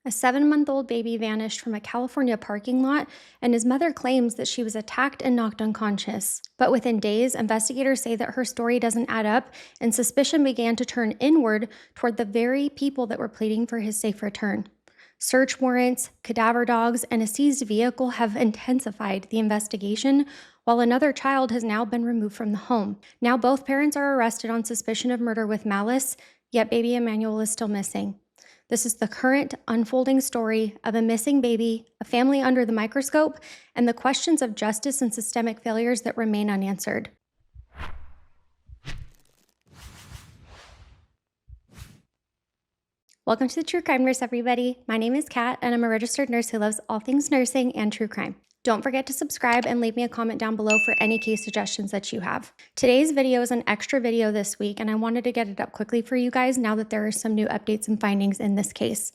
A 7-month-old baby vanished from a California parking lot, and his mother claims that she was attacked and knocked unconscious. But within days, investigators say that her story doesn't add up, and suspicion began to turn inward toward the very people that were pleading for his safe return. Search warrants, cadaver dogs, and a seized vehicle have intensified the investigation, while another child has now been removed from the home. Now both parents are arrested on suspicion of murder with malice, yet baby Emmanuel is still missing. This is the current unfolding story of a missing baby, a family under the microscope, and the questions of justice and systemic failures that remain unanswered. Welcome to the True Crime Nurse, everybody. My name is Kat, and I'm a registered nurse who loves all things nursing and true crime. Don't forget to subscribe and leave me a comment down below for any case suggestions that you have. Today's video is an extra video this week, and I wanted to get it up quickly for you guys now that there are some new updates and findings in this case.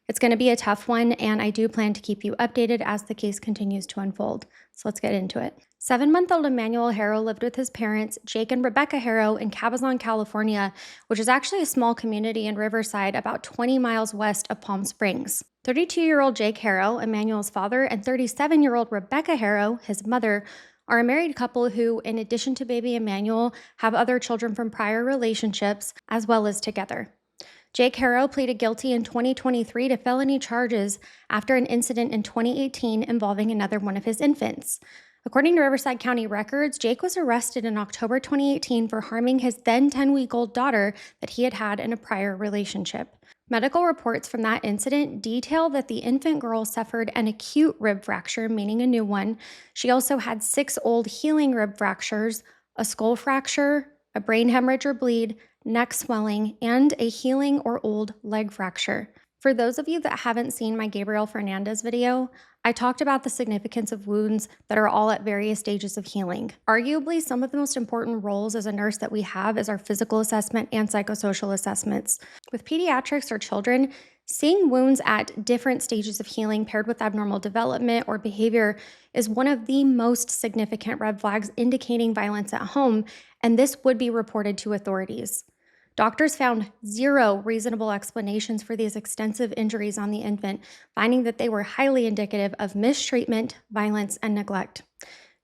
It's going to be a tough one, and I do plan to keep you updated as the case continues to unfold. So let's get into it. 7-month-old Emmanuel Haro lived with his parents, Jake and Rebecca Haro, in Cabazon, California, which is actually a small community in Riverside about 20 miles west of Palm Springs. 32-year-old Jake Haro, Emmanuel's father, and 37-year-old Rebecca Haro, his mother, are a married couple who, in addition to baby Emmanuel, have other children from prior relationships, as well as together. Jake Haro pleaded guilty in 2023 to felony charges after an incident in 2018 involving another one of his infants. According to Riverside County records, Jake was arrested in October 2018 for harming his then 10-week-old daughter that he had had in a prior relationship. Medical reports from that incident detail that the infant girl suffered an acute rib fracture, meaning a new one. She also had 6 old healing rib fractures, a skull fracture, a brain hemorrhage or bleed, neck swelling, and a healing or old leg fracture. For those of you that haven't seen my Gabriel Fernandez video, I talked about the significance of wounds that are all at various stages of healing. Arguably, some of the most important roles as a nurse that we have is our physical assessment and psychosocial assessments. With pediatrics or children, seeing wounds at different stages of healing paired with abnormal development or behavior is one of the most significant red flags indicating violence at home, and this would be reported to authorities. Doctors found 0 reasonable explanations for these extensive injuries on the infant, finding that they were highly indicative of mistreatment, violence, and neglect.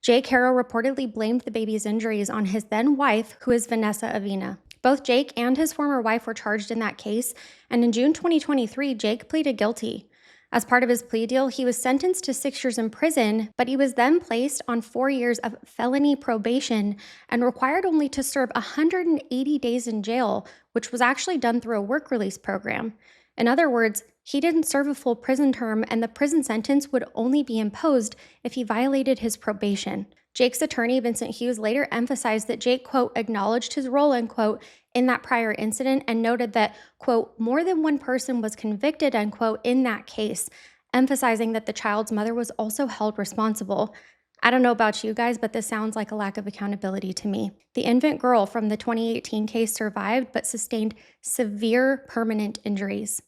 Jake Haro reportedly blamed the baby's injuries on his then wife, who is Vanessa Avina. Both Jake and his former wife were charged in that case, and in June 2023, Jake pleaded guilty. As part of his plea deal, he was sentenced to 6 years in prison, but he was then placed on 4 years of felony probation and required only to serve 180 days in jail, which was actually done through a work release program. In other words, he didn't serve a full prison term, and the prison sentence would only be imposed if he violated his probation. Jake's attorney, Vincent Hughes, later emphasized that Jake, quote, acknowledged his role, end quote, in that prior incident and noted that, quote, more than one person was convicted, end quote, in that case, emphasizing that the child's mother was also held responsible. I don't know about you guys, but this sounds like a lack of accountability to me. The infant girl from the 2018 case survived but sustained severe permanent injuries.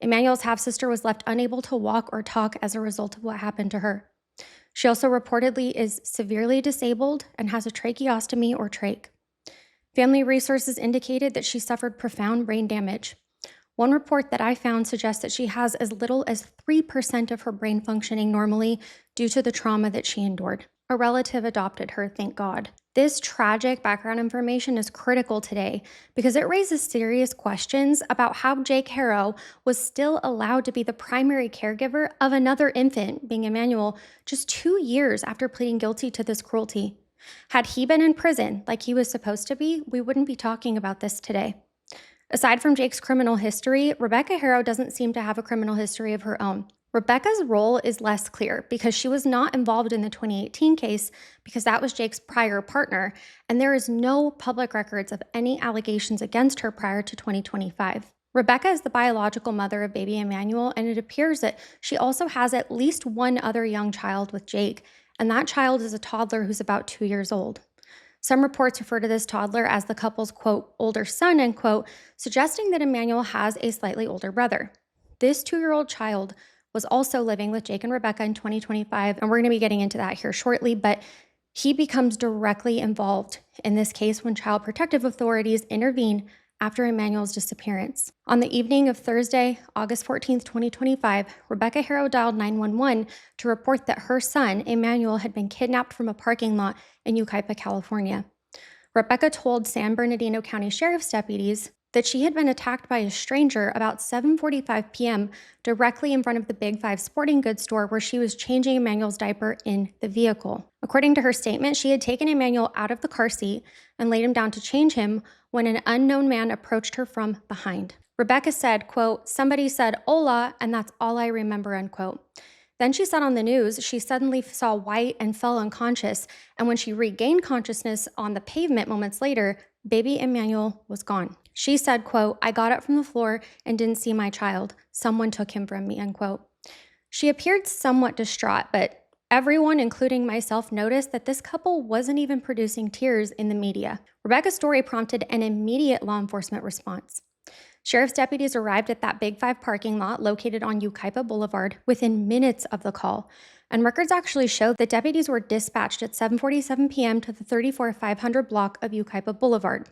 Emmanuel's half-sister was left unable to walk or talk as a result of what happened to her. She also reportedly is severely disabled and has a tracheostomy or trach. Family resources indicated that she suffered profound brain damage. One report that I found suggests that she has as little as 3% of her brain functioning normally due to the trauma that she endured. A relative adopted her, thank God. This tragic background information is critical today because it raises serious questions about how Jake Haro was still allowed to be the primary caregiver of another infant, being Emmanuel, just 2 years after pleading guilty to this cruelty. Had he been in prison like he was supposed to be, we wouldn't be talking about this today. Aside from Jake's criminal history, Rebecca Haro doesn't seem to have a criminal history of her own. Rebecca's role is less clear because she was not involved in the 2018 case because that was Jake's prior partner, and there is no public records of any allegations against her prior to 2025. Rebecca is the biological mother of baby Emmanuel, and it appears that she also has at least one other young child with Jake, and that child is a toddler who's about 2 years old. Some reports refer to this toddler as the couple's, quote, older son, end quote, suggesting that Emmanuel has a slightly older brother. This 2-year-old child was also living with Jake and Rebecca in 2025, and we're going to be getting into that here shortly, but he becomes directly involved in this case when Child Protective Authorities intervene after Emmanuel's disappearance. On the evening of Thursday, August 14th, 2025, Rebecca Haro dialed 911 to report that her son, Emmanuel, had been kidnapped from a parking lot in Yucaipa, California. Rebecca told San Bernardino County Sheriff's deputies that she had been attacked by a stranger about 7:45 p.m. directly in front of the Big Five sporting goods store where she was changing Emmanuel's diaper in the vehicle. According to her statement, she had taken Emmanuel out of the car seat and laid him down to change him when an unknown man approached her from behind. Rebecca said, quote, "Somebody said, 'Hola,' and that's all I remember," unquote. Then she said on the news, she suddenly saw white and fell unconscious, and when she regained consciousness on the pavement moments later, baby Emmanuel was gone. She said, quote, "I got up from the floor and didn't see my child. Someone took him from me," unquote. She appeared somewhat distraught, but everyone, including myself, noticed that this couple wasn't even producing tears in the media. Rebecca's story prompted an immediate law enforcement response. Sheriff's deputies arrived at that Big Five parking lot located on Yucaipa Boulevard within minutes of the call, and records actually show that deputies were dispatched at 7:47 p.m. to the 34500 block of Yucaipa Boulevard.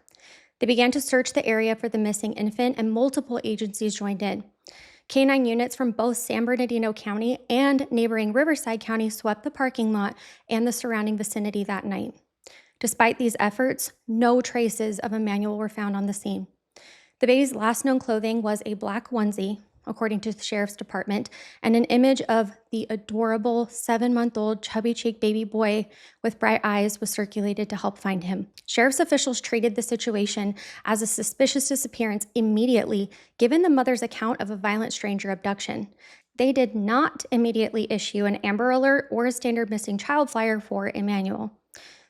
They began to search the area for the missing infant, and multiple agencies joined in. Canine units from both San Bernardino County and neighboring Riverside County swept the parking lot and the surrounding vicinity that night. Despite these efforts, no traces of Emmanuel were found on the scene. The baby's last known clothing was a black onesie, according to the sheriff's department, and an image of the adorable 7-month-old chubby-cheeked baby boy with bright eyes was circulated to help find him. Sheriff's officials treated the situation as a suspicious disappearance immediately, given the mother's account of a violent stranger abduction. They did not immediately issue an Amber Alert or a standard missing child flyer for Emmanuel.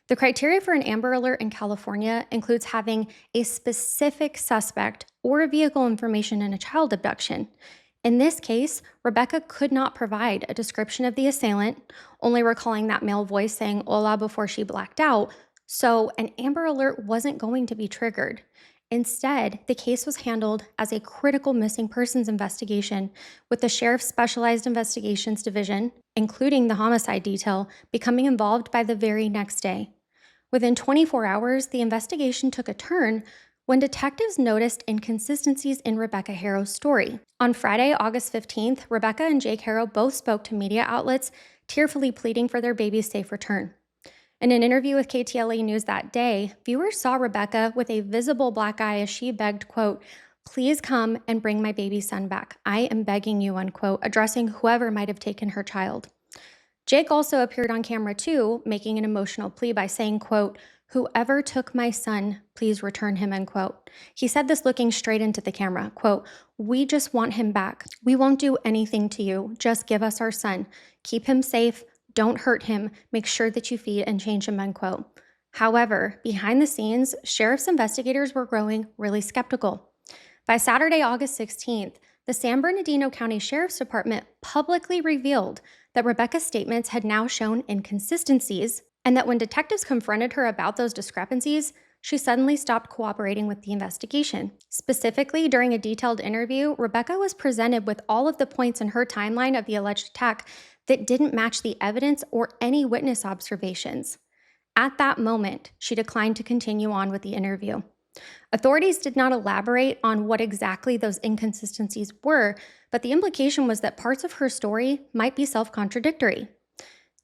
The criteria for an Amber Alert in California includes having a specific suspect or vehicle information in a child abduction. In this case, Rebecca could not provide a description of the assailant, only recalling that male voice saying "hola" before she blacked out, so an Amber Alert wasn't going to be triggered. Instead, the case was handled as a critical missing persons investigation, with the Sheriff's Specialized Investigations Division, including the homicide detail, becoming involved by the very next day. Within 24 hours, the investigation took a turn when detectives noticed inconsistencies in Rebecca Haro's story. On Friday, August 15th, Rebecca and Jake Haro both spoke to media outlets, tearfully pleading for their baby's safe return. In an interview with KTLA News that day, viewers saw Rebecca with a visible black eye as she begged, quote, "Please come and bring my baby son back. I am begging you," unquote, addressing whoever might have taken her child. Jake also appeared on camera too, making an emotional plea by saying, quote, "Whoever took my son, please return him," unquote. He said this looking straight into the camera, quote, "We just want him back. We won't do anything to you. Just give us our son. Keep him safe. Don't hurt him. Make sure that you feed and change him," unquote. However, behind the scenes, sheriff's investigators were growing really skeptical. By Saturday, August 16th, the San Bernardino County Sheriff's Department publicly revealed that Rebecca's statements had now shown inconsistencies, and that when detectives confronted her about those discrepancies, she suddenly stopped cooperating with the investigation. Specifically, during a detailed interview, Rebecca was presented with all of the points in her timeline of the alleged attack that didn't match the evidence or any witness observations. At that moment, she declined to continue on with the interview. Authorities did not elaborate on what exactly those inconsistencies were, but the implication was that parts of her story might be self-contradictory.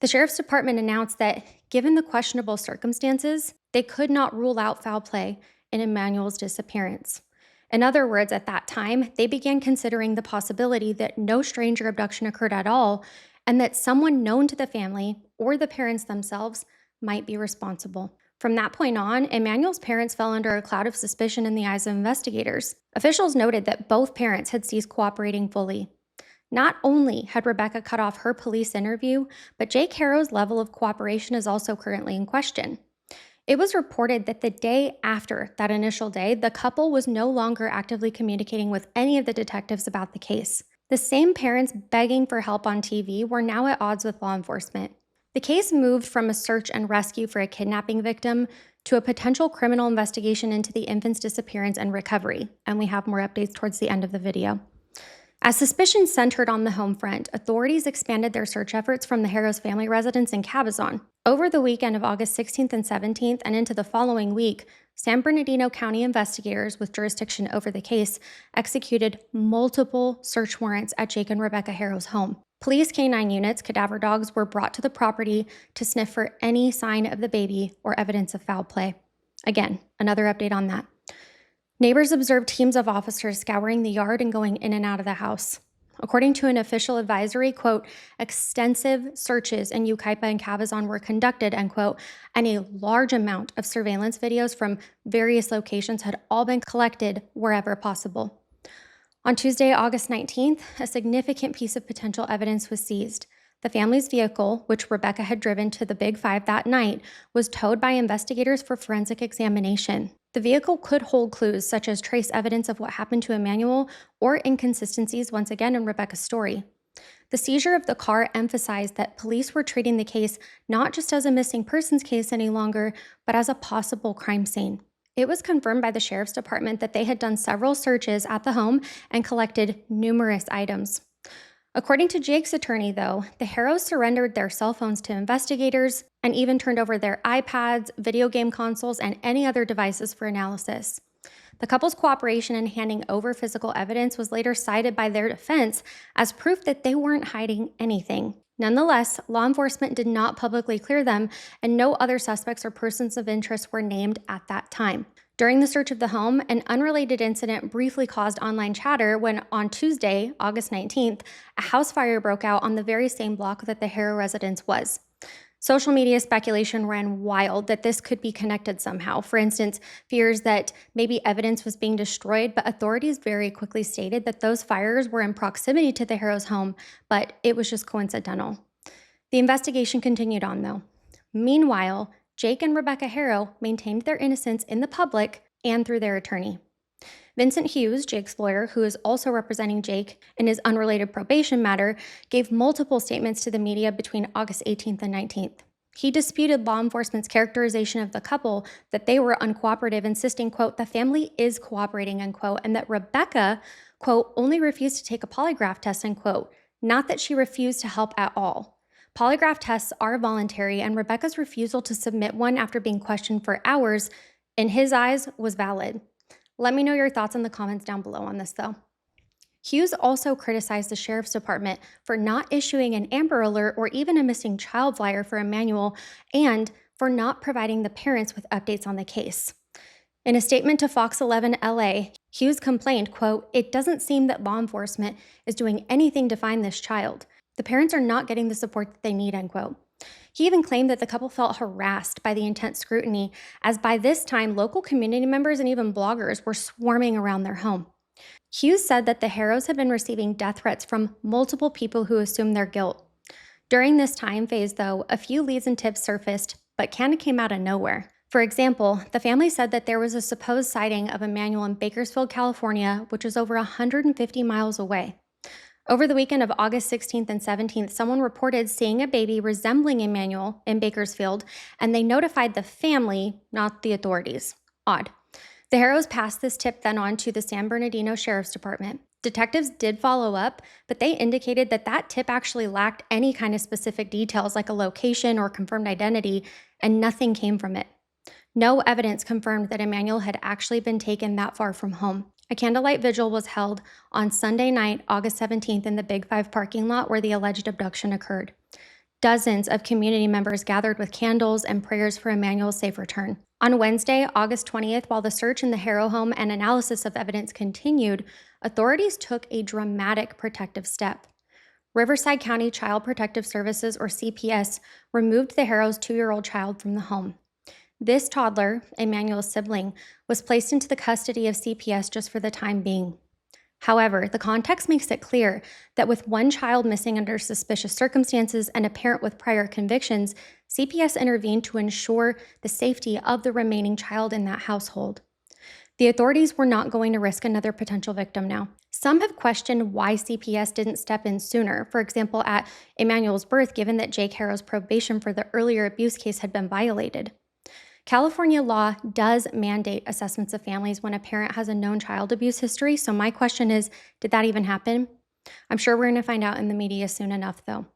The Sheriff's Department announced that, given the questionable circumstances, they could not rule out foul play in Emmanuel's disappearance. In other words, at that time, they began considering the possibility that no stranger abduction occurred at all, and that someone known to the family or the parents themselves might be responsible. From that point on, Emmanuel's parents fell under a cloud of suspicion in the eyes of investigators. Officials noted that both parents had ceased cooperating fully. Not only had Rebecca cut off her police interview, but Jake Haro's level of cooperation is also currently in question. It was reported that the day after that initial day, the couple was no longer actively communicating with any of the detectives about the case. The same parents begging for help on TV were now at odds with law enforcement. The case moved from a search and rescue for a kidnapping victim to a potential criminal investigation into the infant's disappearance and recovery, and we have more updates towards the end of the video. As suspicion centered on the home front, authorities expanded their search efforts from the Haro's family residence in Cabazon. Over the weekend of August 16th and 17th and into the following week, San Bernardino County investigators with jurisdiction over the case executed multiple search warrants at Jake and Rebecca Haro's home. Police canine units, cadaver dogs, were brought to the property to sniff for any sign of the baby or evidence of foul play. Again, another update on that. Neighbors observed teams of officers scouring the yard and going in and out of the house. According to an official advisory, quote, extensive searches in Yucaipa and Cabazon were conducted, end quote, and a large amount of surveillance videos from various locations had all been collected wherever possible. On Tuesday, August 19th, a significant piece of potential evidence was seized. The family's vehicle, which Rebecca had driven to the Big Five that night, was towed by investigators for forensic examination. The vehicle could hold clues such as trace evidence of what happened to Emmanuel or inconsistencies once again in Rebecca's story. The seizure of the car emphasized that police were treating the case not just as a missing persons case any longer, but as a possible crime scene. It was confirmed by the sheriff's department that they had done several searches at the home and collected numerous items. According to Jake's attorney, though, the Haros surrendered their cell phones to investigators and even turned over their iPads, video game consoles, and any other devices for analysis. The couple's cooperation in handing over physical evidence was later cited by their defense as proof that they weren't hiding anything. Nonetheless, law enforcement did not publicly clear them, and no other suspects or persons of interest were named at that time. During the search of the home, an unrelated incident briefly caused online chatter when, on Tuesday, August 19th, a house fire broke out on the very same block that the Haro residence was. Social media speculation ran wild that this could be connected somehow. For instance, fears that maybe evidence was being destroyed, but authorities very quickly stated that those fires were in proximity to the Haro's home, but it was just coincidental. The investigation continued on, though. Meanwhile, Jake and Rebecca Haro maintained their innocence in the public and through their attorney. Vincent Hughes, Jake's lawyer, who is also representing Jake in his unrelated probation matter, gave multiple statements to the media between August 18th and 19th. He disputed law enforcement's characterization of the couple that they were uncooperative, insisting, quote, the family is cooperating, unquote, and that Rebecca, quote, only refused to take a polygraph test, unquote, not that she refused to help at all. Polygraph tests are voluntary, and Rebecca's refusal to submit one after being questioned for hours, in his eyes, was valid. Let me know your thoughts in the comments down below on this, though. Hughes also criticized the sheriff's department for not issuing an Amber Alert or even a missing child flyer for Emmanuel, and for not providing the parents with updates on the case. In a statement to Fox 11 LA, Hughes complained, quote, it doesn't seem that law enforcement is doing anything to find this child. The parents are not getting the support that they need, end quote. He even claimed that the couple felt harassed by the intense scrutiny, as by this time, local community members and even bloggers were swarming around their home. Hughes said that the Haros had been receiving death threats from multiple people who assumed their guilt. During this time phase, though, a few leads and tips surfaced, but kind of came out of nowhere. For example, the family said that there was a supposed sighting of Emmanuel in Bakersfield, California, which is over 150 miles away. Over the weekend of August 16th and 17th, someone reported seeing a baby resembling Emmanuel in Bakersfield, and they notified the family, not the authorities. Odd. The Haros passed this tip then on to the San Bernardino Sheriff's Department. Detectives did follow up, but they indicated that that tip actually lacked any kind of specific details like a location or confirmed identity, and nothing came from it. No evidence confirmed that Emmanuel had actually been taken that far from home. A candlelight vigil was held on Sunday night, August 17th, in the Big Five parking lot where the alleged abduction occurred. Dozens of community members gathered with candles and prayers for Emmanuel's safe return. On Wednesday, August 20th, while the search in the Haro home and analysis of evidence continued, authorities took a dramatic protective step. Riverside County Child Protective Services, or CPS, removed the Haro's 2-year-old child from the home. This toddler, Emmanuel's sibling, was placed into the custody of CPS just for the time being. However, the context makes it clear that with one child missing under suspicious circumstances and a parent with prior convictions, CPS intervened to ensure the safety of the remaining child in that household. The authorities were not going to risk another potential victim now. Some have questioned why CPS didn't step in sooner, for example, at Emmanuel's birth, given that Jake Haro's probation for the earlier abuse case had been violated. California law does mandate assessments of families when a parent has a known child abuse history, so my question is, did that even happen? I'm sure we're going to find out in the media soon enough, though.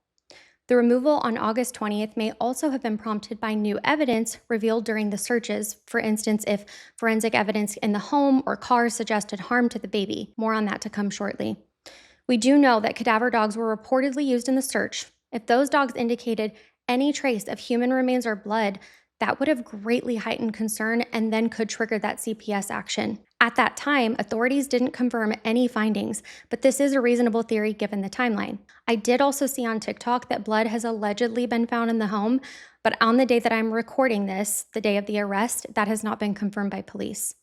The removal on August 20th may also have been prompted by new evidence revealed during the searches. For instance, if forensic evidence in the home or car suggested harm to the baby. More on that to come shortly. We do know that cadaver dogs were reportedly used in the search. If those dogs indicated any trace of human remains or blood, that would have greatly heightened concern and then could trigger that CPS action. At that time, authorities didn't confirm any findings, but this is a reasonable theory given the timeline. I did also see on TikTok that blood has allegedly been found in the home, but on the day that I'm recording this, the day of the arrest, that has not been confirmed by police.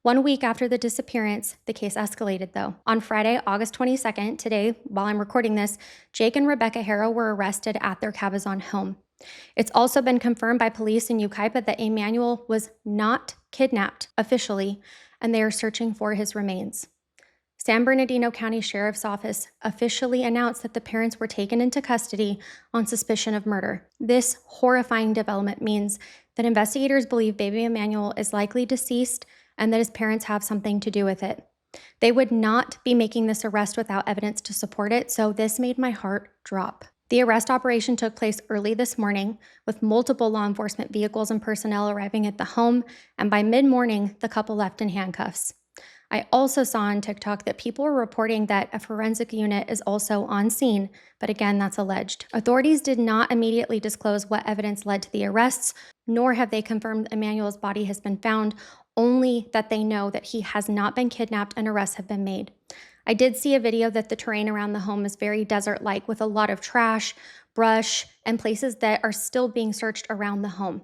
1 week after the disappearance, the case escalated though. On Friday, August 22nd, today, while I'm recording this, Jake and Rebecca Haro were arrested at their Cabazon home. It's also been confirmed by police in Yucaipa that Emmanuel was not kidnapped officially, and they are searching for his remains. San Bernardino County Sheriff's Office officially announced that the parents were taken into custody on suspicion of murder. This horrifying development means that investigators believe baby Emmanuel is likely deceased and that his parents have something to do with it. They would not be making this arrest without evidence to support it, so this made my heart drop. The arrest operation took place early this morning, with multiple law enforcement vehicles and personnel arriving at the home, and by mid-morning, the couple left in handcuffs. I also saw on TikTok that people were reporting that a forensic unit is also on scene, but again, that's alleged. Authorities did not immediately disclose what evidence led to the arrests, nor have they confirmed Emmanuel's body has been found, only that they know that he has not been kidnapped and arrests have been made. I did see a video that the terrain around the home is very desert-like with a lot of trash, brush, and places that are still being searched around the home.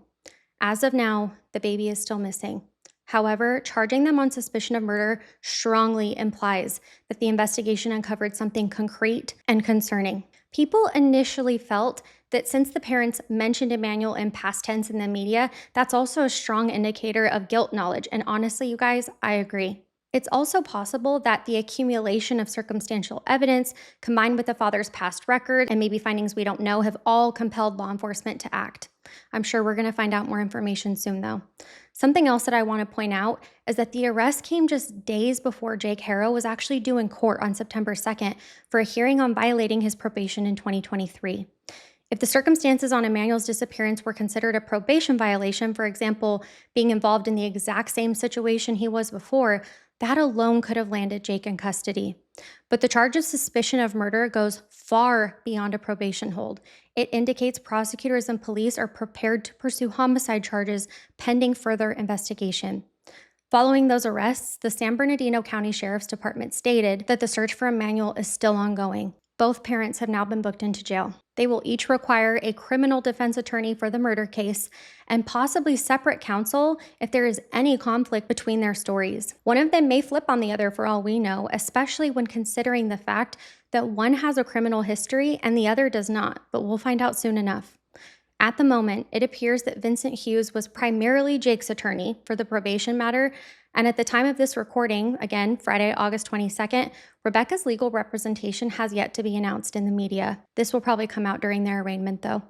As of now, the baby is still missing. However, charging them on suspicion of murder strongly implies that the investigation uncovered something concrete and concerning. People initially felt that since the parents mentioned Emmanuel in past tense in the media, that's also a strong indicator of guilt knowledge. And honestly, you guys, I agree. It's also possible that the accumulation of circumstantial evidence, combined with the father's past record and maybe findings we don't know, have all compelled law enforcement to act. I'm sure we're going to find out more information soon, though. Something else that I want to point out is that the arrest came just days before Jake Haro was actually due in court on September 2nd for a hearing on violating his probation in 2023. If the circumstances on Emmanuel's disappearance were considered a probation violation, for example, being involved in the exact same situation he was before, that alone could have landed Jake in custody. But the charge of suspicion of murder goes far beyond a probation hold. It indicates prosecutors and police are prepared to pursue homicide charges pending further investigation. Following those arrests, the San Bernardino County Sheriff's Department stated that the search for Emmanuel is still ongoing. Both parents have now been booked into jail. They will each require a criminal defense attorney for the murder case and possibly separate counsel if there is any conflict between their stories. One of them may flip on the other for all we know, especially when considering the fact that one has a criminal history and the other does not, but we'll find out soon enough. At the moment, it appears that Vincent Hughes was primarily Jake's attorney for the probation matter, and at the time of this recording, again, Friday, August 22nd, Rebecca's legal representation has yet to be announced in the media. This will probably come out during their arraignment, though.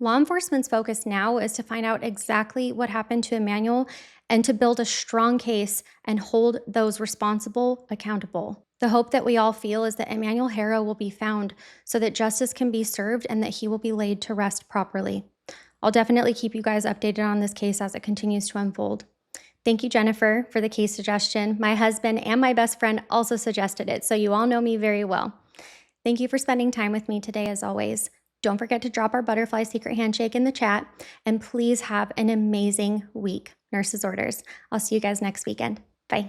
Law enforcement's focus now is to find out exactly what happened to Emmanuel and to build a strong case and hold those responsible accountable. The hope that we all feel is that Emmanuel Haro will be found so that justice can be served and that he will be laid to rest properly. I'll definitely keep you guys updated on this case as it continues to unfold. Thank you, Jennifer, for the case suggestion. My husband and my best friend also suggested it, so you all know me very well. Thank you for spending time with me today, as always. Don't forget to drop our butterfly secret handshake in the chat, and please have an amazing week. Nurse's orders. I'll see you guys next weekend.